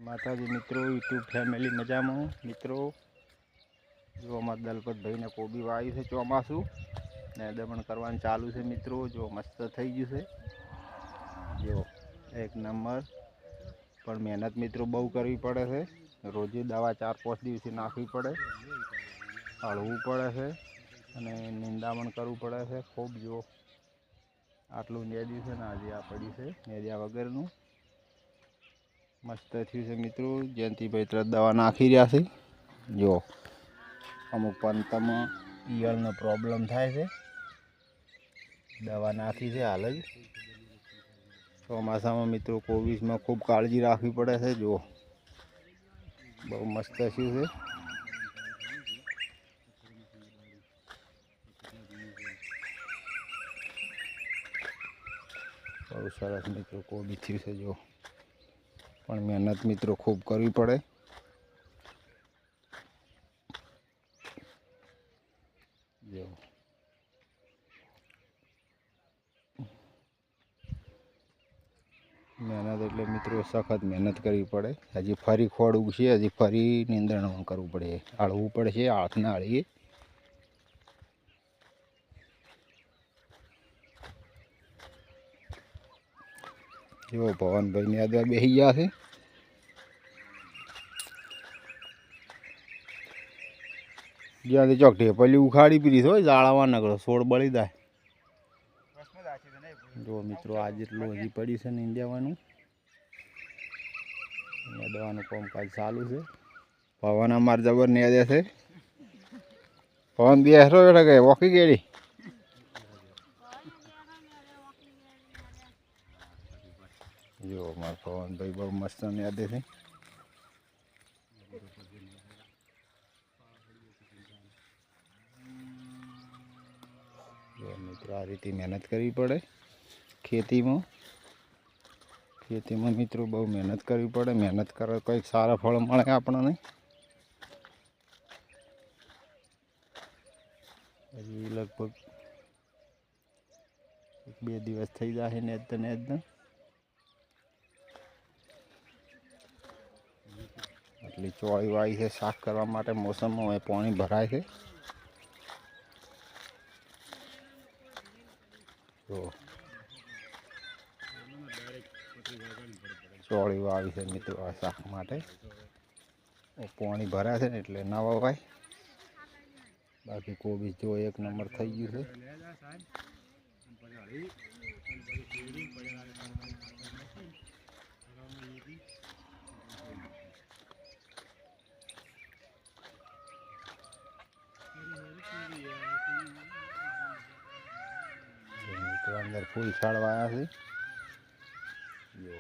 માતાજી મિત્રો, YouTube family મજામાં મિત્રો। જો અમારા દલપત ભાઈને કોબી વાવી છે ચોમાસું ને દમણ કરવાનું ચાલુ છે મિત્રો। જો મસ્ત થઈ ગયું છે, જો એક નંબર। પણ મહેનત મિત્રો બહુ કરવી પડે છે। રોજે દવા 4-5 દિવસે નાખવી પડે, હળવું પડે છે અને નિંદામણ કરવું પડે છે ખૂબ। જો આટલું નેદ્યું છે ને આજે આ પડ્યું છે નેદ્યા વગરનું। મસ્ત થયું છે મિત્રો। જયંતિભાઈ તરત દવા નાખી રહ્યા છે। જો અમુક પંતમાં ઈયળનો પ્રોબ્લેમ થાય છે, દવા નાખી છે હાલ જ। ચોમાસામાં મિત્રો કોબીજમાં ખૂબ કાળજી રાખવી પડે છે। જો બહુ મસ્ત થયું છે। બહુ સરસ મિત્રો કોબી થયું છે। જો પણ મહેનત મિત્રો ખૂબ કરવી પડે। જો મહેનત એટલે મિત્રો સખત મહેનત કરવી પડે। હજી ફરી ખોડ ઉગશે, હજી ફરી નિંદણ કરવું પડે, આળવું પડશે। હાથને આળીએ જો પવનભાઈ ને આદવા બેસી ગયા છે। જ્યાંથી ચોકઠી પેલી ઉખાડી પીધી હોય જાળાવા નગરો છોડ બળી જાય। જો મિત્રો આ જેટલું હજી પડી છે નીંદવાનું, દવાનું કામકાજ ચાલુ છે। પવન અમારે જબર નેદે છે। પવન બેસરો એટલે કે વોકી ગયેલી જો અમારા પવનભાઈ બહુ મસ્ત નેદે છે। જો મિત્રો આ રીતે મહેનત કરવી પડે ખેતીમાં। ખેતીમાં મિત્રો બહુ મહેનત કરવી પડે। મહેનત કરે કંઈક સારા ફળ મળે આપણને। હજી લગભગ 1-2 દિવસ થઈ જશે નેદતા નેદતા। એટલી ચોળી વાવી છે સાફ કરવા માટે। મોસમમાં હવે પાણી ભરાય છે। જો ચોળી વાવી છે મિત્રો આ શાક માટે। પાણી ભરાય છે ને એટલે ના વવાય। બાકી કોબી જો એક નંબર થઈ ગયું છે। મિત્રો અંદર ફૂલ છાડવાયા છે। જો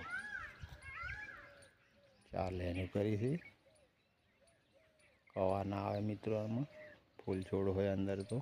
ચાલે એની કરી છે, કવા ના આવે મિત્રો આમાં ફૂલ છોડ હોય અંદર તો।